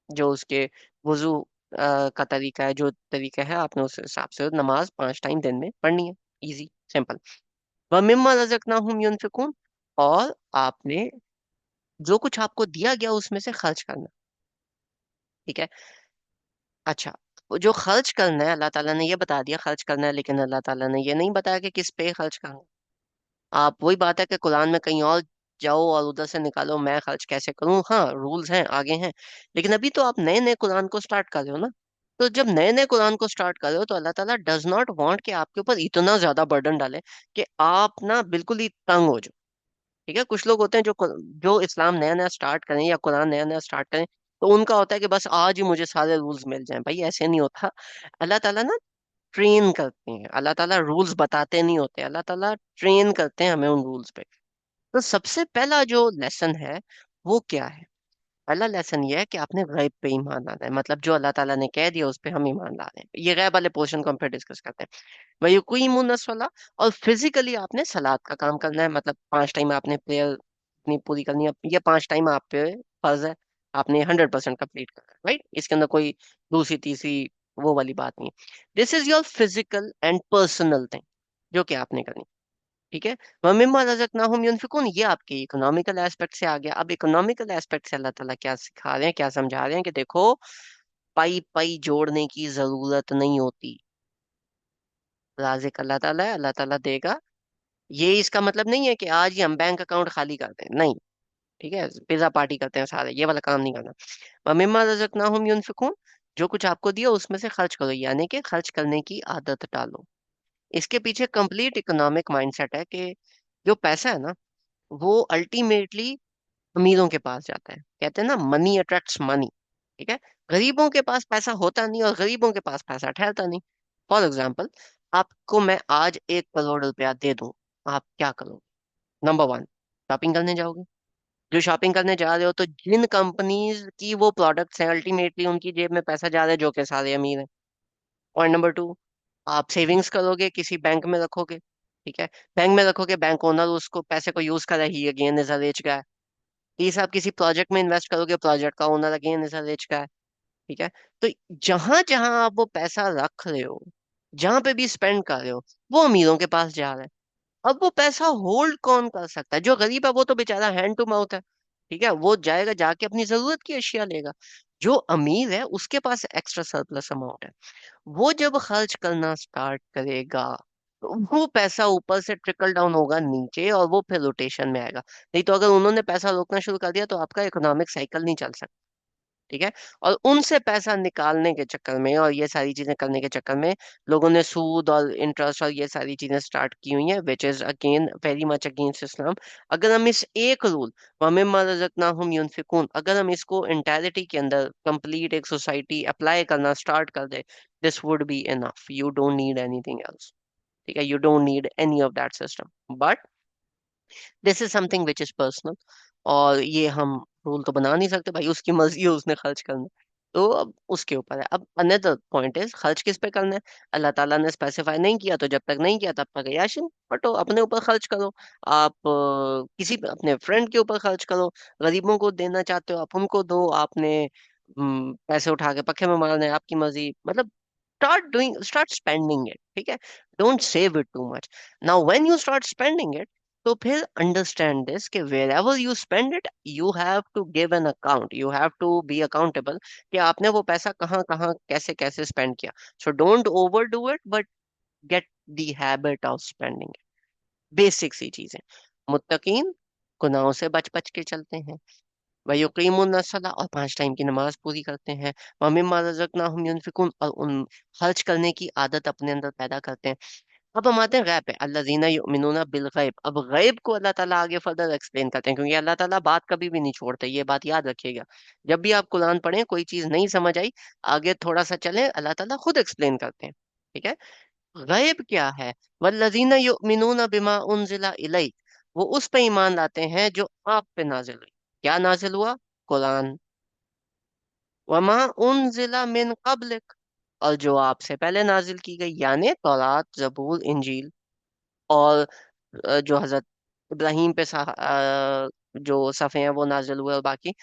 जो उसके वुजू का तरीका है, जो तरीका है आपने उस हिसाब से नमाज 5 टाइम दिन में पढ़नी है। Easy simple. व मिम्मा रज़क़नाहुम युनफिकून, और आपने जो कुछ आपको दिया गया उसमें से खर्च करना। ठीक है, अच्छा, वो जो खर्च करना है अल्लाह ताला ने ये बता दिया खर्च करना है, लेकिन अल्लाह ताला ने ये नहीं बताया कि किस पे खर्च करना है। आप वही बात है कि कुरान में कहीं और जाओ और उधर से निकालो मैं खर्च कैसे करूं, हाँ रूल्स हैं आगे हैं, लेकिन अभी तो आप नए नए कुरान को स्टार्ट कर रहे हो ना। तो जब नए नए कुरान को स्टार्ट कर रहे हो तो अल्लाह ताला डज नॉट वांट कि आपके ऊपर इतना ज्यादा बर्डन डाले कि आप ना बिल्कुल ही तंग हो जाओ। ठीक है, कुछ लोग होते हैं जो इस्लाम नया नया स्टार्ट करें या कुरान नया नया स्टार्ट करें, तो उनका होता है कि बस आज ही मुझे सारे रूल्स मिल जाएं। भाई ऐसे नहीं होता। अल्लाह ताला ना ट्रेन करते हैं, अल्लाह ताला रूल्स बताते नहीं होते, अल्लाह ताला ट्रेन करते हैं हमें उन रूल्स पे। तो सबसे पहला जो लेसन है वो क्या है, पहला लेसन ये है कि आपने गैब पे ईमान लाना है, मतलब जो अल्लाह ताला ने कह दिया उस पे हम ईमान ला रहे हैं। ये गैब वाले पोर्शन को हम फिर डिस्कस करते हैं। वही कोई मुनस्वला, और फिजिकली आपने सलाद का काम करना है, मतलब 5 टाइम आपने प्रेयर अपनी पूरी करनी है, ये 5 टाइम आप पे फर्ज है, आपने 100% कंप्लीट करना है, राइट। इसके अंदर कोई दूसरी तीसरी वो वाली बात नहीं है। This is your physical and personal thing जो कि आपने करनी। ठीक है, वमिम्मा रज़क़नाहुम युनफिकून, ये आपके इकोनॉमिकल एस्पेक्ट से आ गया। अब इकोनॉमिकल एस्पेक्ट से अल्लाह ताला क्या सिखा रहे हैं, क्या समझा रहे हैं कि देखो, पाई पाई जोड़ने की जरूरत नहीं होती, राज़िक अल्लाह ताला है, अल्लाह ताला देगा। ये इसका मतलब नहीं है कि आज ही हम बैंक अकाउंट खाली कर दें, नहीं। ठीक है, पिज्जा पार्टी करते हैं सारे, ये वाला काम नहीं करना। वमिम्मा रज़क़नाहुम युनफिकून, जो कुछ आपको दिया उसमें से खर्च करो, यानी कि खर्च करने की आदत डालो। इसके पीछे कंप्लीट इकोनॉमिक माइंडसेट है कि जो पैसा है ना वो अल्टीमेटली अमीरों के पास जाता है। कहते हैं ना, मनी अट्रैक्ट्स मनी। ठीक है। गरीबों के पास पैसा होता नहीं और गरीबों के पास पैसा ठहरता नहीं। फॉर एग्जाम्पल, आपको मैं आज 1 करोड़ रुपया दे दूं, आप क्या करोगे? नंबर वन, शॉपिंग करने जाओगे। जो शॉपिंग करने जा रहे हो तो जिन कंपनीज की वो प्रोडक्ट्स हैं, अल्टीमेटली उनकी जेब में पैसा जा रहा है, जो कि सारे अमीर हैं। और नंबर टू, आप सेविंग्स करोगे, किसी बैंक में रखोगे। ठीक है। बैंक में रखोगे, बैंक ओनर उसको पैसे को यूज कर ही again is a rich guy. तीसरा, आप किसी प्रोजेक्ट में इन्वेस्ट करोगे, प्रोजेक्ट का owner again is a rich guy. ठीक है। तो जहां जहां आप वो पैसा रख रहे हो, जहां पे भी स्पेंड कर रहे हो, वो अमीरों के पास जा रहा है। अब वो पैसा होल्ड कौन कर सकता है? जो गरीब है वो तो बेचारा हैंड टू माउथ है। ठीक है, वो जाएगा, जाके अपनी जरूरत की अशिया लेगा। जो अमीर है उसके पास एक्स्ट्रा सरप्लस अमाउंट है। वो जब खर्च करना स्टार्ट करेगा तो वो पैसा ऊपर से ट्रिकल डाउन होगा नीचे, और वो फिर रोटेशन में आएगा। नहीं तो अगर उन्होंने पैसा रोकना शुरू कर दिया तो आपका इकोनॉमिक साइकिल नहीं चल सकता। ठीक है। और उनसे पैसा निकालने के चक्कर में और ये सारी चीजें करने के चक्कर में लोगों ने सूद और इंटरेस्ट और ये सारी चीजें स्टार्ट की हुई हैं, which is again very much against इस्लाम। अगर हम इस एक रूल, वमिम्मा रज़क़नाहुम युनफिकून, अगर हम इसको इंटायरिटी के अंदर कंप्लीट एक सोसाइटी अप्लाई करना स्टार्ट कर दे, this would be enough. You don't need anything else. ठीक है, you don't need any of that system. But this is something which is personal, और ये हम रूल तो बना नहीं सकते भाई, उसकी मर्जी है उसने खर्च करना। तो अब उसके ऊपर है। अब अनदर पॉइंट इज, खर्च किस पे करना है? अल्लाह ताला ने स्पेसिफाई नहीं किया, तो जब तक नहीं किया तब तक याशिन बटो, अपने ऊपर खर्च करो। आप किसी अपने फ्रेंड के ऊपर खर्च करो। गरीबों को देना चाहते हो आप उनको दो। आपने पैसे उठा के पखे में मारना है, आपकी मर्जी। मतलब स्टार्ट स्पेंडिंग इट। ठीक है। Don't save it too much. Now when you start spending it, तो फिर अंडरस्टैंड दिस कि wherever you spend it, you have to give an account, you have to be accountable कि आपने वो पैसा कहाँ कहाँ कैसे कैसे स्पेंड किया। So don't over do it, but get the habit of spending it. Basic सी चीजें। मुत्तकीन गुनाहों से बच बच के चलते हैं। वयुकीमुन सला, और 5 टाइम की नमाज पूरी करते हैं। वमिम्मा रज़क़नाहुम युनफिकून, और उन खर्च करने की आदत अपने अंदर पैदा करते हैं। अब हम आते हैं गैब पे, अल्लज़ीना युमिनूना बिल गैब। अब गैब को अल्लाह ताला आगे फर्दर एक्सप्लेन करते हैं, क्योंकि अल्लाह ताला बात कभी भी नहीं छोड़ते, ये बात याद रखिएगा। जब भी आप कुरान पढ़ें, कोई चीज नहीं समझ आई, आगे थोड़ा सा चलें, अल्लाह ताला खुद एक्सप्लेन करते हैं। ठीक है। गैब क्या है? वल्लज़ीना युमिनूना बिमा उनजिला इलैक, वो उस पे ईमान लाते हैं जो आप पे नाजिल हुई। क्या नाजिल हुआ? कुरान। वमा उनजिला मिन कब्लिक, और जो आपसे पहले नाजिल की गई, यानी तौरात, जबूर, इंजील। और जो हजरत इब्राहिम पे जो सफ़े हैं वो नाजिल हुए, और बाकी।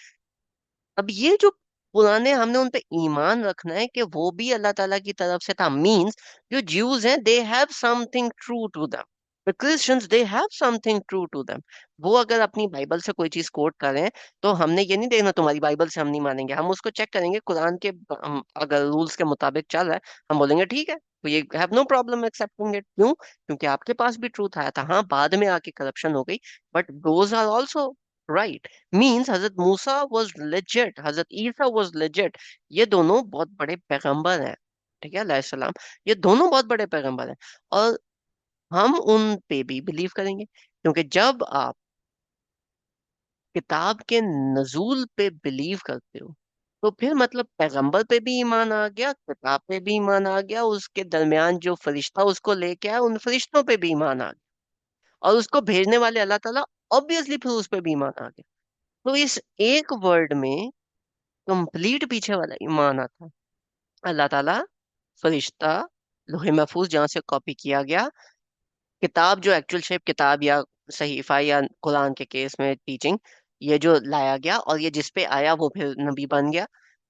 अब ये जो पुराने, हमने उन पे ईमान रखना है कि वो भी अल्लाह ताला की तरफ से था। मींस जो ज्यूज हैं, they have something true to them. The Christians, they have something true to them. वो अगर अपनी बाइबल से कोई चीज कोट कर रहे हैं, तो हमने ये नहीं देखना तुम्हारी बाइबल से हम नहीं मानेंगे, हम उसको चेक करेंगे कुरान के। अगर रूल्स के मुताबिक चल रहा है, हम बोलेंगे ठीक है, तो ये have no problem accepting it. क्यों? क्योंकि आपके पास भी ट्रूथ आया था। हाँ, बाद में आके करप्शन हो गई, but those are also right. Means Hazrat Musa was legit, Hazrat Isa was legit. ये दोनों बहुत बड़े पैगंबर हैं। ठीक है, अलैहिस्सलाम। ये दोनों बहुत बड़े पैगंबर हैं, और हम उन पे भी बिलीव करेंगे। क्योंकि जब आप किताब के नजूल पे बिलीव करते हो, तो फिर मतलब पैगंबर पे भी ईमान आ गया, किताब पे भी ईमान आ गया, उसके दरमियान जो फरिश्ता उसको लेके आया उन फरिश्तों पे भी ईमान आ गया, और उसको भेजने वाले अल्लाह ताला, ऑब्वियसली फिर उस पे भी ईमान आ गया। तो इस एक वर्ड में कंप्लीट पीछे वाला ईमान आता है। अल्लाह ताला, फरिश्ता, लोहे महफूज जहां से कॉपी किया गया, किताब जो एक्चुअल शेप किताब या सहीफा या कुरान के केस में टीचिंग, ये जो लाया गया और ये जिस पे आया वो फिर नबी बन गया।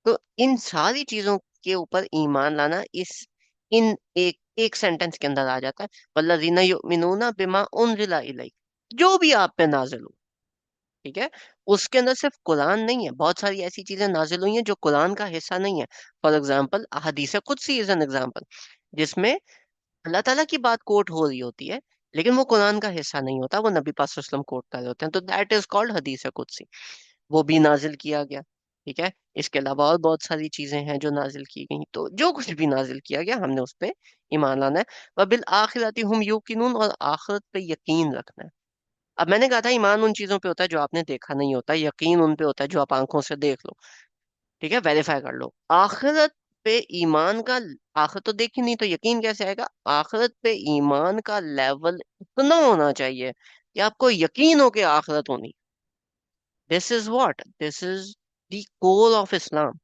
तो इन सारी चीजों के ऊपर ईमान लाना इस इन एक एक सेंटेंस के अंदर आ जाता है। वल्लज़ीना युमिनूना बिमा उनजिला इलैक, जो भी आप पे नाजिल हो। ठीक है। उसके अंदर सिर्फ कुरान नहीं है, बहुत सारी ऐसी चीजें नाजिल हुई हैं जो कुरान का हिस्सा नहीं है। फॉर एग्जाम्पल, हदीस कुदसी इज एन एग्जाम्पल, जिसमें अल्लाह ताला की बात कोट हो रही होती है, लेकिन वो कुरान का हिस्सा नहीं होता, वो नबी पाक सल्लल्लाहु अलैहि वसल्लम कोट कर रहे होते हैं, तो दैट इज कॉल्ड हदीस कुदसी। वो भी नाजिल किया गया। ठीक है। इसके अलावा और बहुत सारी चीजें हैं जो नाजिल की गई, तो जो कुछ भी नाजिल किया गया हमने उस पे ईमान लाना है। वबिल आखिरती हम यूकिनून, और आखिरत पे यकीन रखना है। अब मैंने कहा था ईमान उन चीजों पे होता है जो आपने देखा नहीं होता, यकीन उन पे होता है जो आप आंखों से देख लो, ठीक है, वेरीफाई कर लो। आखिरत पे ईमान का, आखिरत तो देखी नहीं तो यकीन कैसे आएगा? आखिरत पे ईमान का लेवल इतना होना चाहिए कि आपको यकीन हो कि आखिरत होनी। This is the core of Islam.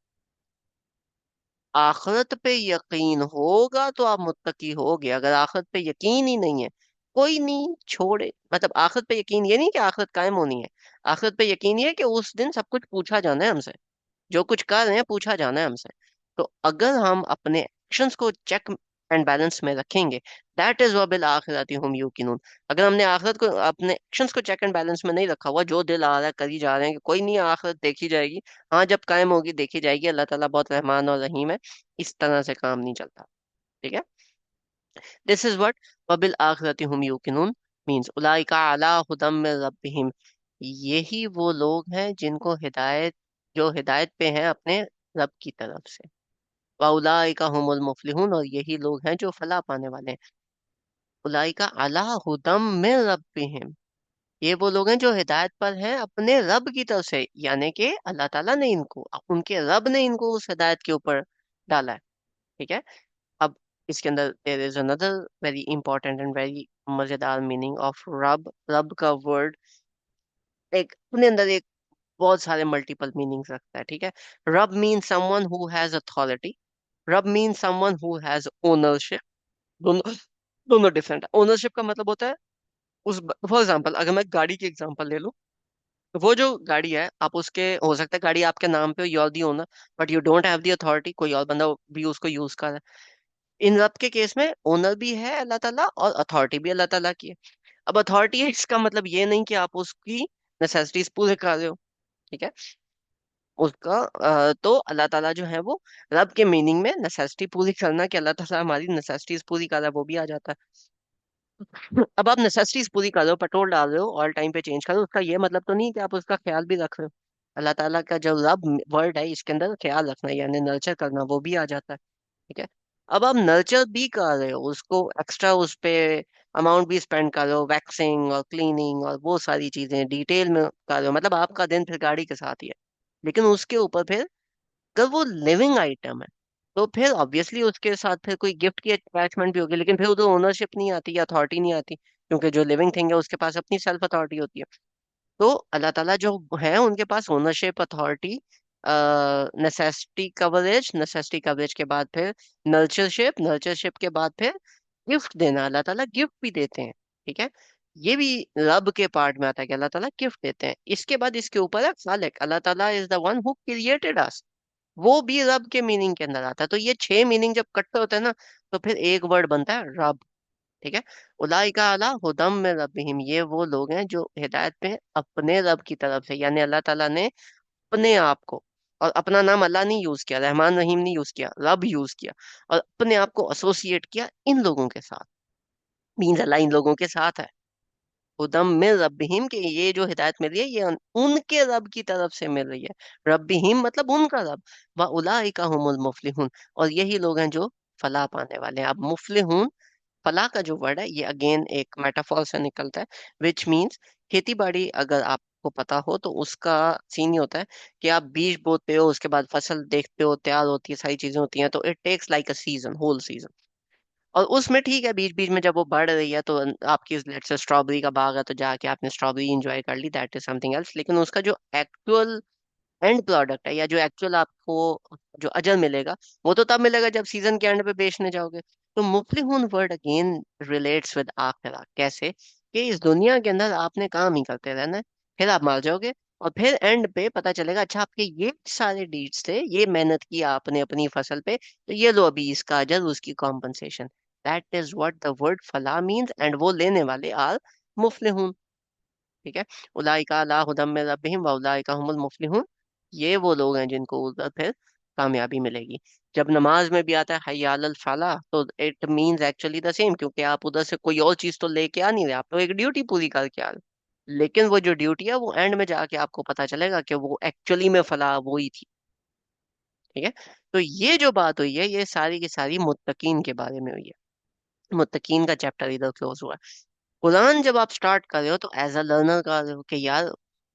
आखिरत पे यकीन होगा तो आप मुत्तकी होगे। अगर आखिरत पे यकीन ही नहीं है, कोई नहीं छोड़े, मतलब आखिरत पे यकीन ये नहीं कि आखिरत कायम होनी है, आखिरत पे यकीन ये है कि उस दिन सब कुछ पूछा जाना है हमसे, जो कुछ कर रहे हैं पूछा जाना है हमसे। तो अगर हम अपने एक्शंस को चेक एंड बैलेंस में रखेंगे, दैट इज वबिल आखिरती हुम यूकिनून। अगर हमने आखिरत को, अपने एक्शंस को चेक एंड बैलेंस में नहीं रखा हुआ, जो दिल आ रहा है करी जा रहे हैं कि कोई नहीं आखिरत देखी जाएगी, हाँ जब कायम होगी देखी जाएगी, अल्लाह ताला बहुत रहमान और रहीम है, इस तरह से काम नहीं चलता। ठीक है, दिस इज व्हाट वबिल आखिरती हुम यूकिनून मींस, उलाइका अला हुदम मिन रब्बिहिम। यही वो लोग हैं जिनको हिदायत, जो हिदायत पे हैं अपने रब की तरफ से। वाउलाइका हुमुल मुफलिहून, और यही लोग हैं जो फलाह पाने वाले हैं। उलाइका अला हुदम मिन रब्बिहिम, ये वो लोग हैं जो हिदायत पर हैं अपने रब की तरफ से, यानी कि अल्लाह ताला ने इनको, उनके रब ने इनको उस हिदायत के ऊपर डाला है। ठीक है, अब इसके अंदर there is another very important and very मजेदार मीनिंग ऑफ रब। रब का वर्ड एक अपने अंदर एक बहुत सारे मल्टीपल मीनिंग्स रखता है। ठीक है, रब mean someone who has authority, रब mean someone who has ownership. दोनों दोनों डिफरेंट है। ओनरशिप का मतलब होता है उस, फॉर एग्जांपल अगर मैं गाड़ी की एग्जांपल ले लूं, तो वो जो गाड़ी है आप उसके, हो सकता है गाड़ी आपके नाम पे हो, you are the owner, but you don't have the authority, कोई और बंदा भी उसको यूज कर रहा है। इन रब के केस में ओनर भी है अल्लाह ताला और अथॉरिटी भी अल्लाह ताला की है। अब अथॉरिटी है इसका मतलब ये नहीं कि आप उसकी नेसेसिटीज पूरे कर रहे हो। ठीक है, उसका तो अल्लाह ताला जो है वो, रब के मीनिंग में नेसेसिटी पूरी करना, कि अल्लाह ताला हमारी नेसेसिटीज पूरी कर रहा है, वो भी आ जाता है। अब आप नेसेसिटीज पूरी कर रहे हो, पेट्रोल डाल रहे हो, ऑयल टाइम पे चेंज कर रहे हो, उसका ये मतलब तो नहीं कि आप उसका ख्याल भी रख रहे हो। अल्लाह ताला का जो रब वर्ड है इसके अंदर ख्याल रखना यानी नर्चर करना वो भी आ जाता है। ठीक है, अब आप नर्चर भी कर रहे हो उसको, एक्स्ट्रा उस पे अमाउंट भी स्पेंड कर रहे हो, वैक्सिंग और क्लीनिंग और वो सारी चीजें डिटेल में कर रहे हो, मतलब आपका दिन फिर गाड़ी के साथ ही है। लेकिन उसके ऊपर फिर, अगर वो लिविंग आइटम है तो फिर ऑब्वियसली उसके साथ फिर कोई गिफ्ट की अटैचमेंट भी होगी, लेकिन फिर उधर ओनरशिप नहीं आती या अथॉरिटी नहीं आती, क्योंकि जो लिविंग थिंग है उसके पास अपनी सेल्फ अथॉरिटी होती है। तो अल्लाह ताला जो है उनके पास ओनरशिप, अथॉरिटी, नेसेसिटी कवरेज के बाद फिर नर्चरशिप, नर्चरशिप के बाद फिर गिफ्ट देना, अल्लाह ताला गिफ्ट भी देते हैं। ठीक है, ये भी रब के पार्ट में आता है कि अल्लाह ताला गिफ्ट देते हैं। इसके बाद इसके ऊपर है खालिक, अल्लाह ताला is the one who created us, वो भी रब के मीनिंग के अंदर आता है। तो ये छह मीनिंग जब इकट्ठे होते हैं ना, तो फिर एक वर्ड बनता है रब। ठीक है, उलाइका अला हुदम में रब्बिहिम, ये वो लोग हैं जो हिदायत पे हैं अपने रब की तरफ से, यानी अल्लाह ताला ने अपने आप को, और अपना नाम अल्लाह नहीं यूज किया, रहमान रहीम नहीं यूज किया, रब यूज किया, और अपने आप को एसोसिएट किया इन लोगों के साथ, मीन्स अल्लाह इन लोगों के साथ है। हुदम में रब्बिहिम, के ये जो हिदायत मिल रही है ये उनके रब की तरफ से मिल रही है। रब्बिहिम मतलब उनका रब। व उलाइका हुमुल मुफलिहून, और यही लोग हैं जो फलाह पाने वाले हैं। अब मुफलिहून, फलाह का जो वर्ड है ये अगेन एक मेटाफॉर से निकलता है, विच मीन्स खेती बाड़ी अगर आपको पता हो तो उसका सीन ये होता है कि आप बीज बोते हो, उसके बाद फसल देखते हो, तैयार होती है, सारी चीजें होती हैं, तो it takes like a season, whole season. और उसमें ठीक है बीच बीच में जब वो बढ़ रही है तो आपकी लेट्स से स्ट्रॉबेरी का बाग है तो जाके आपने स्ट्रॉबेरी एंजॉय कर ली, दैट इज समथिंग एल्स। लेकिन उसका जो एक्चुअल एंड प्रोडक्ट है या जो एक्चुअल आपको जो अजर मिलेगा, वो तो तब मिलेगा जब सीजन के एंड पे बेचने जाओगे। तो मुफ्लिहून वर्ड अगेन रिलेट्स विद आखिरा, कैसे कि इस दुनिया के अंदर आपने काम ही करते रहना है, फिर आप मार जाओगे, और फिर एंड पे पता चलेगा अच्छा आपके ये सारे डीड्स थे, ये मेहनत की आपने अपनी फसल पे, तो ये लो अभी इसका अजर, उसकी compensation. That is what the word फलाह मीन्स, एंड वो लेने वाले आर मुफ्लिहून। ठीक है, उलाइका अला हुदम मिन रब्बिहिम व उलाइका हुमुल मुफलिहून, ये वो लोग हैं जिनको उधर फिर कामयाबी मिलेगी। जब नमाज में भी आता है हय्या अलल फलाह, तो it means actually the same, क्योंकि आप उधर से कोई और चीज तो लेके आ नहीं रहे, आप तो एक ड्यूटी पूरी करके आ रहे, लेकिन वो जो ड्यूटी है वो एंड में जाके आपको पता चलेगा कि वो एक्चुअली में फलाह वो ही थी। ठीक है, तो ये जो बात हुई है ये सारी की सारी मुत्तकीन के बारे में हुई है। मुत्तकीन का चैप्टर इधर क्लोज हुआ है। कुरान जब आप स्टार्ट कर रहे हो तो एज अ लर्नर कर रहे हो कि यार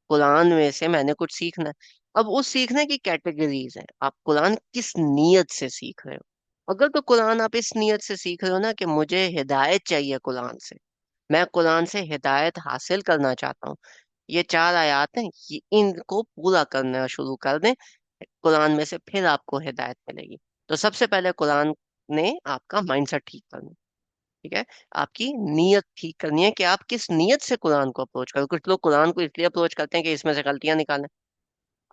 कुरान में से मैंने कुछ सीखना है। अब उस सीखने की कैटेगरीज हैं, आप कुरान किस नीयत से सीख रहे हो। अगर तो कुरान आप इस नीयत से सीख रहे हो ना कि मुझे हिदायत चाहिए कुरान से, मैं कुरान से हिदायत हासिल करना चाहता हूँ, ये 4 आयत हैं, इनको पूरा करना शुरू कर दें कुरान में से, फिर आपको हिदायत मिलेगी। तो सबसे पहले कुरान ने आपका माइंडसेट ठीक करना है, ठीक है। आपकी नीयत ठीक करनी है कि आप किस नीयत से कुरान को अप्रोच करो। कुछ लोग कुरान को इसलिए अप्रोच करते हैं कि इसमें से गलतियां निकालें,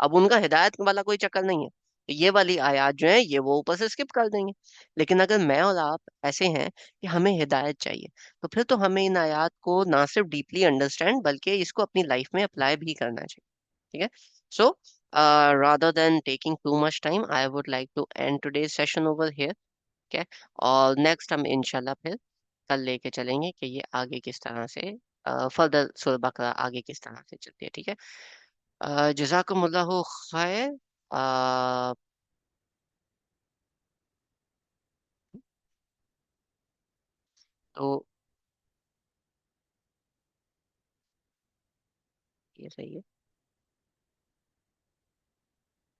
अब उनका हिदायत वाला कोई चक्कर नहीं है, तो ये वाली आयत जो है ये वो ऊपर से स्किप कर देंगे। लेकिन अगर मैं और आप ऐसे हैं कि हमें हिदायत चाहिए, तो फिर तो हमें इन आयत को ना सिर्फ डीपली अंडरस्टैंड बल्कि इसको अपनी लाइफ में अप्लाई भी करना चाहिए, ठीक है। सो rather than taking too much time, I would like to end today's session over here. ठीक है, और नेक्स्ट हम इंशाल्लाह फिर कल लेके चलेंगे कि ये आगे किस तरह से फर्दर सूरह बकरा आगे किस तरह से चलती है, ठीक है। जज़ाकुमुल्लाहु खैर। अ, तो ये सही है।